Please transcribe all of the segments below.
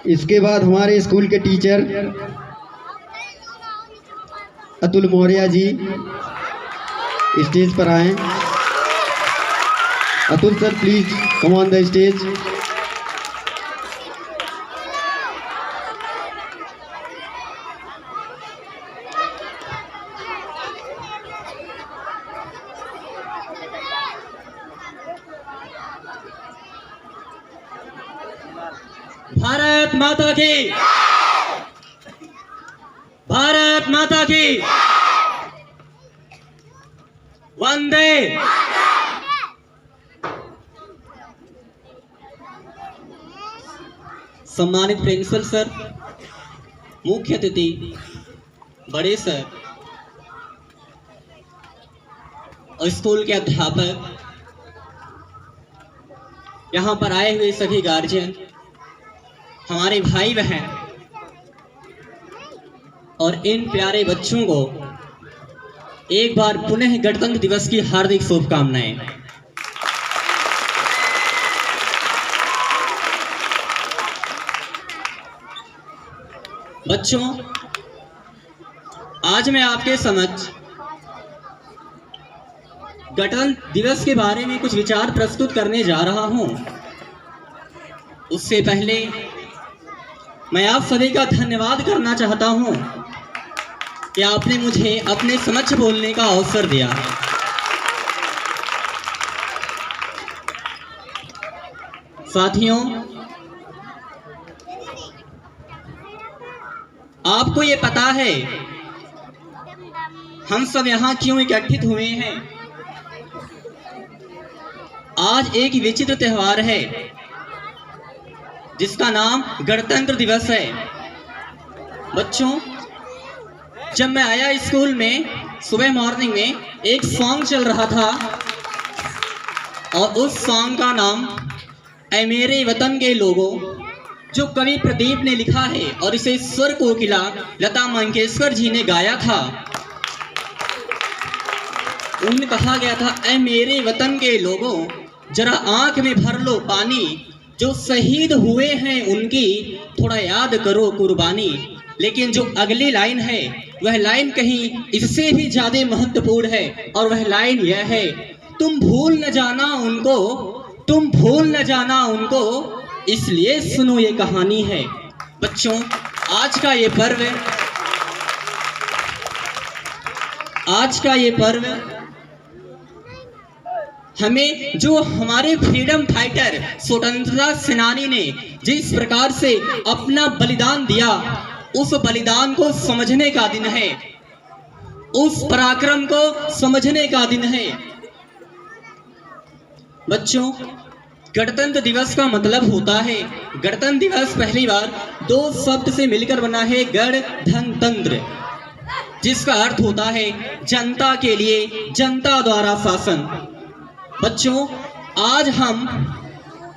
इसके बाद हमारे स्कूल के टीचर अतुल मौर्य जी स्टेज पर आए। Atul sir, please come on the stage. Bharat माता की, भारत माता की वंदे। सम्मानित प्रिंसिपल सर, मुख्य अतिथि, बड़े सर और स्कूल के अध्यापक, यहाँ पर आए हुए सभी गार्जियन, हमारे भाई बहन और इन प्यारे बच्चों को एक बार पुनः गणतंत्र दिवस की हार्दिक शुभकामनाएं। बच्चों, आज मैं आपके समक्ष गणतंत्र दिवस के बारे में कुछ विचार प्रस्तुत करने जा रहा हूं। उससे पहले मैं आप सभी का धन्यवाद करना चाहता हूं कि आपने मुझे अपने समक्ष बोलने का अवसर दिया। साथियों, आपको ये पता है हम सब यहाँ क्यों एकत्रित हुए हैं? आज एक विचित्र त्योहार है जिसका नाम गणतंत्र दिवस है। बच्चों, जब मैं आया स्कूल में सुबह मॉर्निंग में एक सॉन्ग चल रहा था और उस सॉन्ग का नाम ऐ मेरे वतन के लोगों, जो कवि प्रदीप ने लिखा है और इसे स्वर कोकिला लता मंगेशकर जी ने गाया था। उनमें कहा गया था, ऐ मेरे वतन के लोगों जरा आंख में भर लो पानी, जो शहीद हुए हैं उनकी थोड़ा याद करो कुर्बानी। लेकिन जो अगली लाइन है वह लाइन कहीं इससे भी ज्यादा महत्वपूर्ण है और वह लाइन यह है, तुम भूल न जाना उनको, तुम भूल न जाना उनको, इसलिए सुनो ये कहानी है। बच्चों, आज का ये पर्व हमें, जो हमारे फ्रीडम फाइटर स्वतंत्रता सेनानी ने जिस प्रकार से अपना बलिदान दिया, उस बलिदान को समझने का दिन है, उस पराक्रम को समझने का दिन है। बच्चों, गणतंत्र दिवस का मतलब होता है, गणतंत्र दिवस पहली बार दो शब्द से मिलकर बना है, गण धन तंत्र, जिसका अर्थ होता है जनता के लिए, जनता द्वारा शासन। बच्चों, आज हम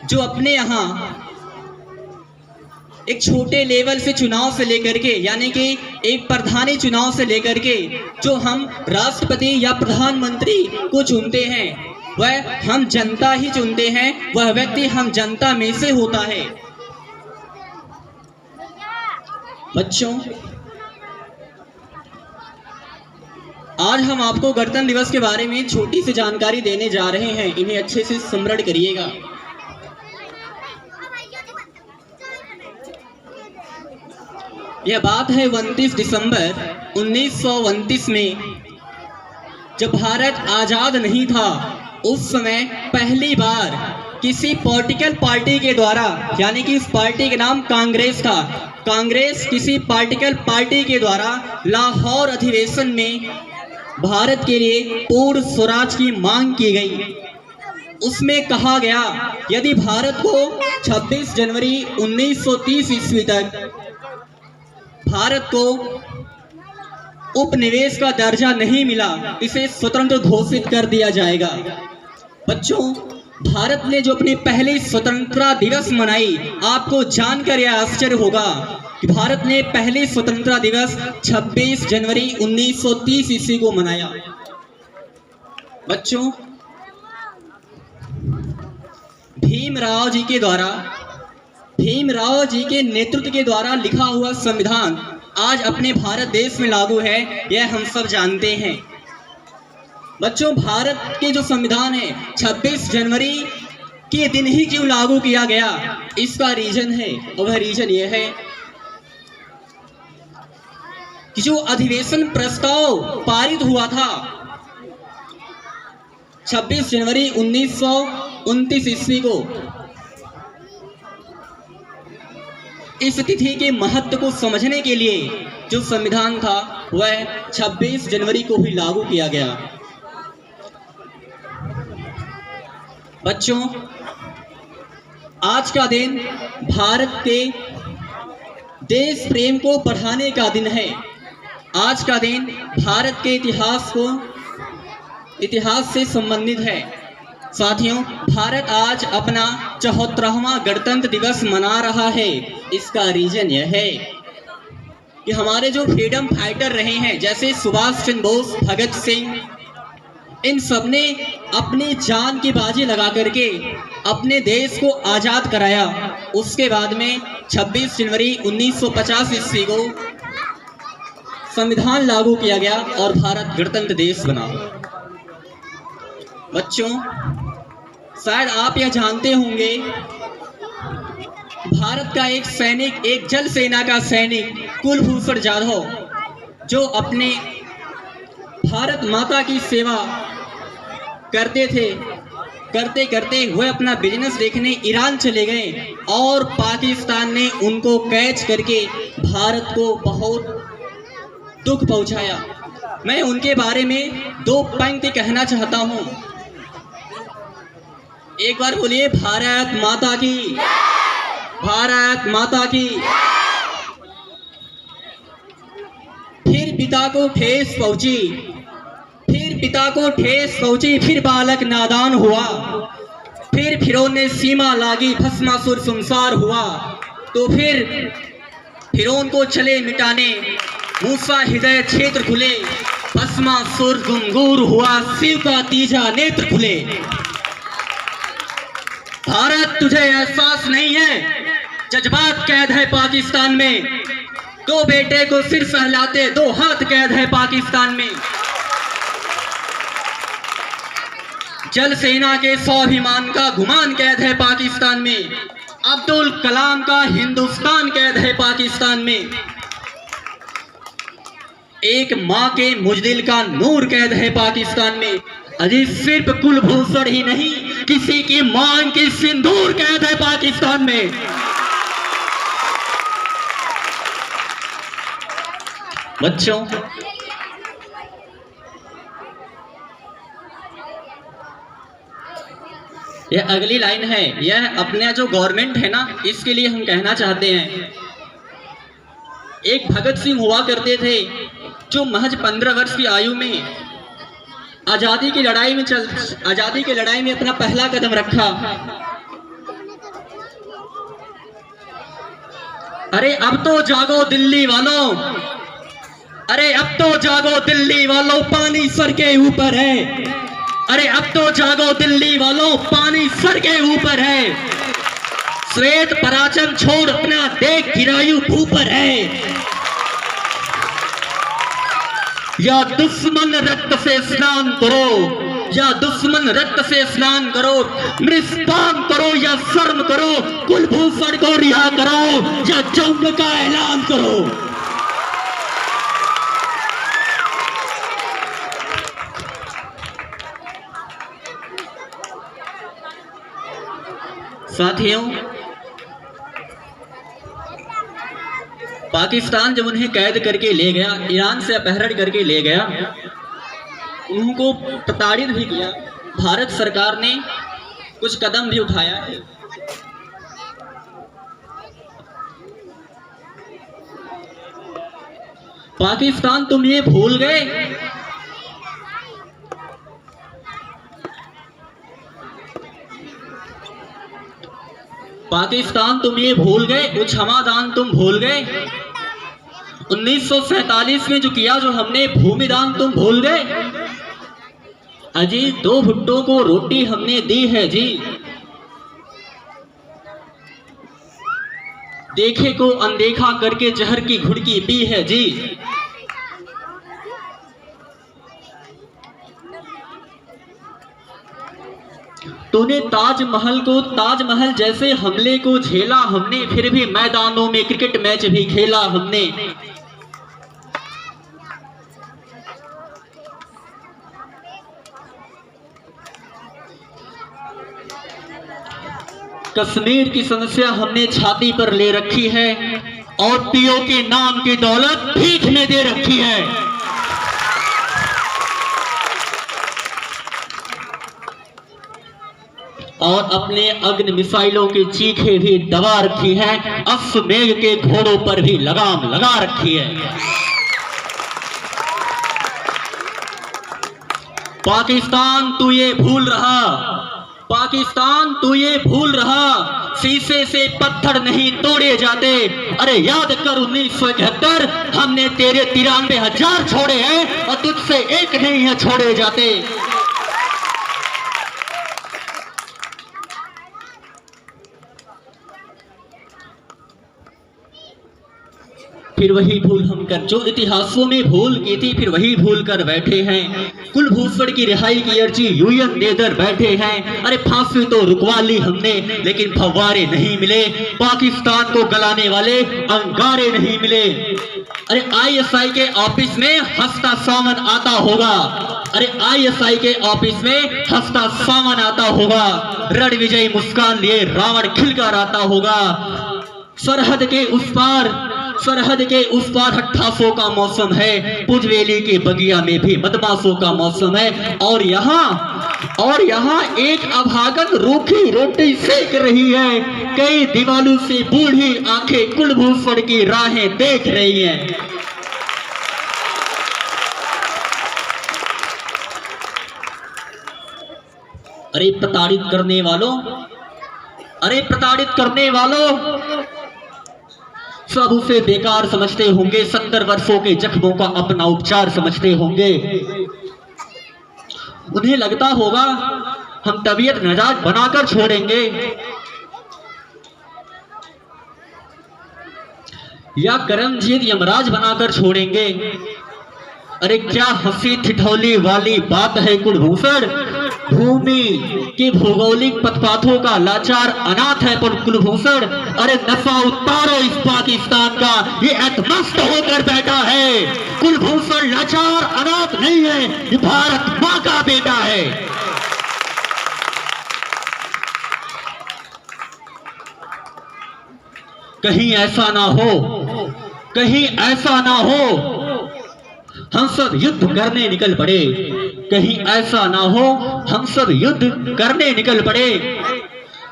जो अपने यहाँ एक छोटे लेवल से चुनाव से लेकर के, यानी कि एक प्रधानी चुनाव से लेकर के जो हम राष्ट्रपति या प्रधानमंत्री को चुनते हैं, वह हम जनता ही चुनते हैं, वह व्यक्ति हम जनता में से होता है। बच्चों, आज हम आपको गणतंत्र दिवस के बारे में छोटी सी जानकारी देने जा रहे हैं, इन्हें अच्छे से स्मरण करिएगा। यह बात है 29 दिसंबर 1929 में, जब भारत आजाद नहीं था, उस समय पहली बार किसी पॉलिटिकल पार्टी के द्वारा, यानी कि इस पार्टी का नाम कांग्रेस था, कांग्रेस किसी पॉलिटिकल पार्टी के द्वारा लाहौर अधिवेशन में भारत के लिए पूर्ण स्वराज की मांग की गई। उसमें कहा गया, यदि भारत को 26 जनवरी 1930 ईस्वी तक भारत को उपनिवेश का दर्जा नहीं मिला, इसे स्वतंत्र घोषित कर दिया जाएगा। बच्चों, भारत ने जो अपनी पहली स्वतंत्रता दिवस मनाई, आपको जानकर यह आश्चर्य होगा कि भारत ने पहली स्वतंत्रता दिवस 26 जनवरी 1930 ईस्वी को मनाया। बच्चों, भीमराव जी के नेतृत्व के द्वारा लिखा हुआ संविधान आज अपने भारत देश में लागू है, यह हम सब जानते हैं। बच्चों, भारत के जो संविधान है 26 जनवरी के दिन ही क्यों लागू किया गया, इसका रीजन है, और वह रीजन यह है कि जो अधिवेशन प्रस्ताव पारित हुआ था 26 जनवरी 1929 ईस्वी को, इस तिथि के महत्व को समझने के लिए जो संविधान था वह 26 जनवरी को ही लागू किया गया। बच्चों, आज का दिन भारत के देश प्रेम को बढ़ाने का दिन है। आज का दिन भारत के इतिहास से संबंधित है। साथियों, भारत आज अपना 74वां गणतंत्र दिवस मना रहा है। इसका रीजन यह है कि हमारे जो फ्रीडम फाइटर रहे हैं, जैसे सुभाष चंद्र बोस, भगत सिंह, इन सब ने अपनी जान की बाजी लगा करके अपने देश को आज़ाद कराया। उसके बाद में 26 जनवरी 1950 ईस्वी को संविधान लागू किया गया और भारत गणतंत्र देश बना। बच्चों, शायद आप यह जानते होंगे, भारत का एक सैनिक, एक जल सेना का सैनिक कुलभूषण जाधव, जो अपने भारत माता की सेवा करते थे, करते करते वह अपना बिजनेस देखने ईरान चले गए और पाकिस्तान ने उनको कैच करके भारत को बहुत दुख पहुंचाया। मैं उनके बारे में 2 पंक्ति कहना चाहता हूं। एक बार बोलिए, भारत माता की, भारत माता की। फिर पिता को ठेस पहुंची, फिर बालक नादान हुआ, फिर फिरौन ने सीमा लागी, भस्मासुर संसार हुआ, तो फिर फिरौन को चले मिटाने, मूसा हृदय क्षेत्र खुले, भस्मासुर गुंगूर हुआ, शिव का तीजा नेत्र खुले। भारत, तुझे एहसास नहीं है, जज्बात कैद है पाकिस्तान में, 2 बेटे को सिर सहलाते 2 हाथ कैद है पाकिस्तान में। जल सेना के स्वाभिमान का गुमान कैद है पाकिस्तान में, अब्दुल कलाम का हिंदुस्तान कैद है पाकिस्तान में, एक माँ के मुजदिल का नूर कैद है पाकिस्तान में। अजी, सिर्फ कुलभूषण ही नहीं, किसी की मांग की सिंदूर कैद है पाकिस्तान में। बच्चों, यह अगली लाइन है, यह अपने जो गवर्नमेंट है ना, इसके लिए हम कहना चाहते हैं। एक भगत सिंह हुआ करते थे जो महज 15 वर्ष की आयु में आज़ादी की लड़ाई में अपना पहला कदम रखा। अरे अब तो जागो दिल्ली वालों, अरे अब तो जागो दिल्ली वालों, पानी सर के ऊपर है। अरे अब तो जागो दिल्ली वालों, पानी सर के ऊपर है। श्वेत पराचम छोड़ अपना देख, गिरायु ऊपर है। या दुश्मन रक्त से स्नान करो, या दुश्मन रक्त से स्नान करो, मृष्टान करो या शर्म करो, कुलभूषण को रिहा करो या जंग का ऐलान करो। साथियों, पाकिस्तान जब उन्हें कैद करके ले गया, ईरान से अपहरण करके ले गया, उनको प्रताड़ित भी किया, भारत सरकार ने कुछ कदम भी उठाया है। पाकिस्तान, तुम ये भूल गए पाकिस्तान, तुम ये भूल गए, वो क्षमादान तुम भूल गए। 1947 में जो किया, जो हमने भूमिदान, तुम भूल गए। अजी, 2 भुट्टों को रोटी हमने दी है जी, देखे को अनदेखा करके जहर की घुड़की पी है जी। तूने ताजमहल जैसे हमले को झेला हमने, फिर भी मैदानों में क्रिकेट मैच भी खेला हमने। कश्मीर की समस्या हमने छाती पर ले रखी है और पीओ के नाम की दौलत भीख में दे रखी है। और अपने अग्नि मिसाइलों की चीखें भी दबा रखी है, अश्वमेध के घोड़ों पर भी लगाम लगा रखी है। पाकिस्तान तू ये भूल रहा, पाकिस्तान तू ये भूल रहा, शीशे से पत्थर नहीं तोड़े जाते। अरे याद कर 1971, हमने तेरे 93,000 छोड़े हैं और तुझसे एक नहीं है छोड़े जाते। फिर वही भूल हम कर, जो इतिहासों में भूल की थी फिर वही भूल कर बैठे हैं। कुलभूषण की रिहाई की अर्जी यूएन देकर बैठे हैं। अरे फांसी तो रुकवा ली हमने लेकिन फव्वारे नहीं मिले, पाकिस्तान को गलाने वाले अंगारे नहीं मिले। अरे आईएसआई के ऑफिस में हंसता सावन आता होगा, अरे आईएसआई के ऑफिस में हंसता सावन आता होगा, रण विजयी मुस्कान लिए रावण खिलकर आता होगा। सरहद के उस पार हट्ठासों का मौसम है, पुजवेली के बगिया में भी बदमाशों का मौसम है। और यहाँ एक अभागन रूखी रोटी सेक रही है, कई दीवालों से बूढ़ी आंखें कुलभूषण की राहें देख रही हैं। अरे प्रताड़ित करने वालों, सब उसे बेकार समझते होंगे, 70 वर्षों के जख्मों का अपना उपचार समझते होंगे। उन्हें लगता होगा हम तबीयत मिजाज बनाकर छोड़ेंगे या करमजीत यमराज बनाकर छोड़ेंगे। अरे क्या हंसी ठिठौली वाली बात है कुलभूषण, भूमि के भौगोलिक पथपाथों का लाचार अनाथ है पर कुलभूषण। अरे नशा उतारो इस पाकिस्तान का, ये अतमस्त होकर बैठा है। कुलभूषण लाचार अनाथ नहीं है, ये भारत माँ का बेटा है। कहीं ऐसा ना हो हम सब युद्ध करने निकल पड़े, कहीं ऐसा ना हो हम सब युद्ध करने निकल पड़े।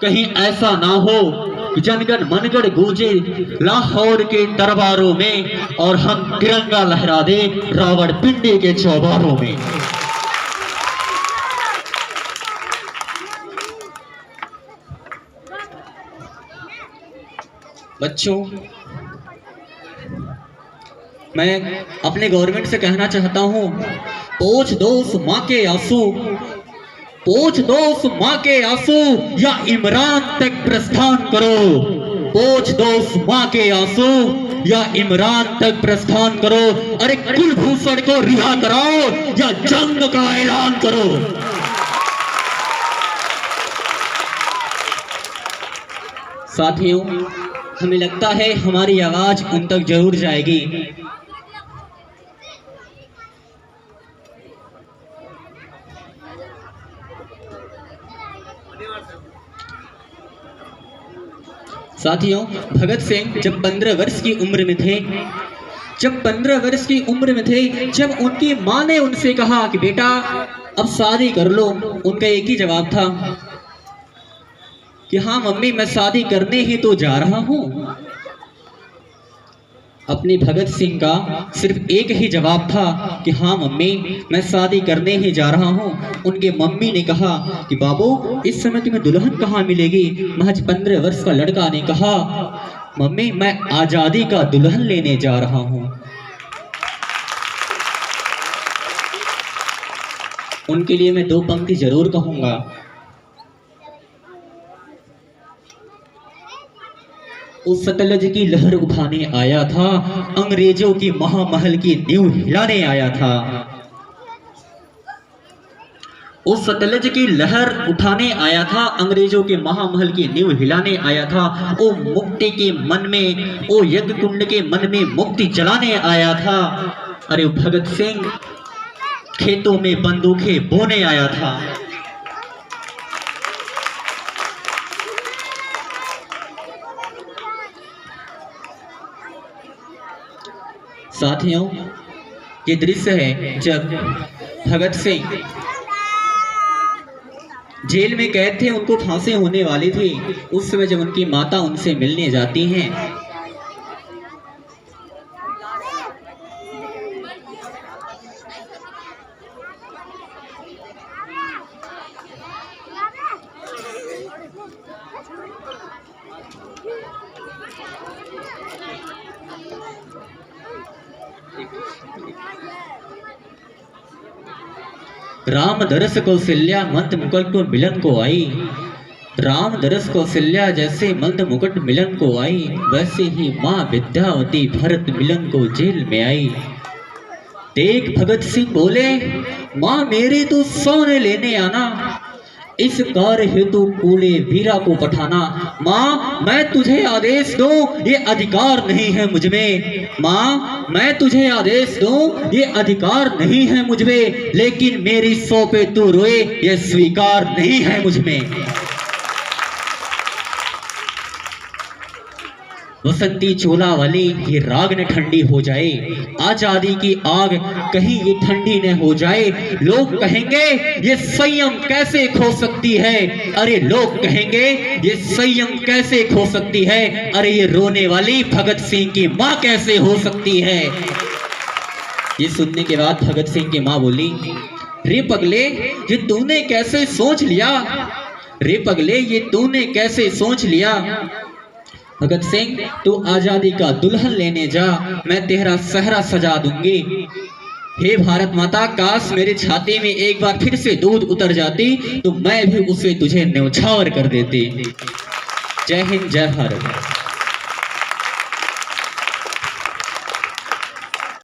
कहीं ऐसा ना हो कि जनगण मनगढ़ गूंजे लाहौर के दरबारों में और हम तिरंगा लहरा दे रावण पिंडी के चौबारों में। बच्चों, मैं अपने गवर्नमेंट से कहना चाहता हूँ, पोंछ दो उस माँ के आंसू, पोंछ दो उस माँ के आंसू या इमरान तक प्रस्थान करो। पोंछ दो उस माँ के आंसू या इमरान तक प्रस्थान करो। अरे कुलभूषण को रिहा कराओ या जंग का ऐलान करो। साथियों, हमें लगता है हमारी आवाज उन तक जरूर जाएगी। साथियों, भगत सिंह जब 15 वर्ष की उम्र में थे, जब उनकी माँ ने उनसे कहा कि बेटा अब शादी कर लो, उनका एक ही जवाब था कि हाँ मम्मी, मैं शादी करने ही तो जा रहा हूँ। अपने भगत सिंह का सिर्फ एक ही जवाब था कि हाँ मम्मी, मैं शादी करने ही जा रहा हूँ। उनके मम्मी ने कहा कि बाबू, इस समय तुम्हें दुल्हन कहाँ मिलेगी। महज 15 वर्ष का लड़का ने कहा, मम्मी मैं आजादी का दुल्हन लेने जा रहा हूँ। उनके लिए मैं 2 पंक्ति जरूर कहूँगा। उस सतलज की लहर उठाने आया था, अंग्रेजों की महामहल की नींव हिलाने आया था। उस सतलज की लहर उठाने आया था, अंग्रेजों के महामहल की नींव हिलाने आया था। ओ मुक्ति के मन में, ओ यज्ञ कुंड के मन में मुक्ति जलाने आया था। अरे भगत सिंह खेतों में बंदूकें बोने आया था। साथियों, ये दृश्य है जब भगत सिंह जेल में कैद थे, उनको फांसी होने वाली थी। उस समय जब उनकी माता उनसे मिलने जाती हैं, राम दरस कौशल्या मंद मुकुट मिलन को आई। राम दरस कौशल्या जैसे मंद मुकुट मिलन को आई, वैसे ही माँ विद्यावती भरत मिलन को जेल में आई। देख भगत सिंह बोले, माँ मेरी तो सोने लेने आना, इस कार्य हेतु कूले वीरा को पठाना। माँ मैं तुझे आदेश दूं, ये अधिकार नहीं है मुझ में। माँ मैं तुझे आदेश दूं, ये अधिकार नहीं है मुझ में, लेकिन मेरी सौ पे तू रोए, ये स्वीकार नहीं है मुझ में। बसंती चोला वाली ये राग न ठंडी हो जाए, आजादी की आग कहीं ये ठंडी न हो जाए। लोग कहेंगे ये संयम कैसे खो सकती है, अरे लोग कहेंगे ये संयम कैसे खो सकती है, अरे ये रोने वाली भगत सिंह की माँ कैसे हो सकती है। ये सुनने के बाद भगत सिंह की माँ बोली, रे पगले ये तूने कैसे सोच लिया, रे पगले ये तूने कैसे सोच लिया। भगत सिंह तू आजादी का दुल्हन लेने जा, मैं तेरा सहरा सजा दूंगी। हे भारत माता, काश मेरे छाती में एक बार फिर से दूध उतर जाती तो मैं भी उसे तुझे न्यौछावर कर देती। जय हिंद, जय भारत।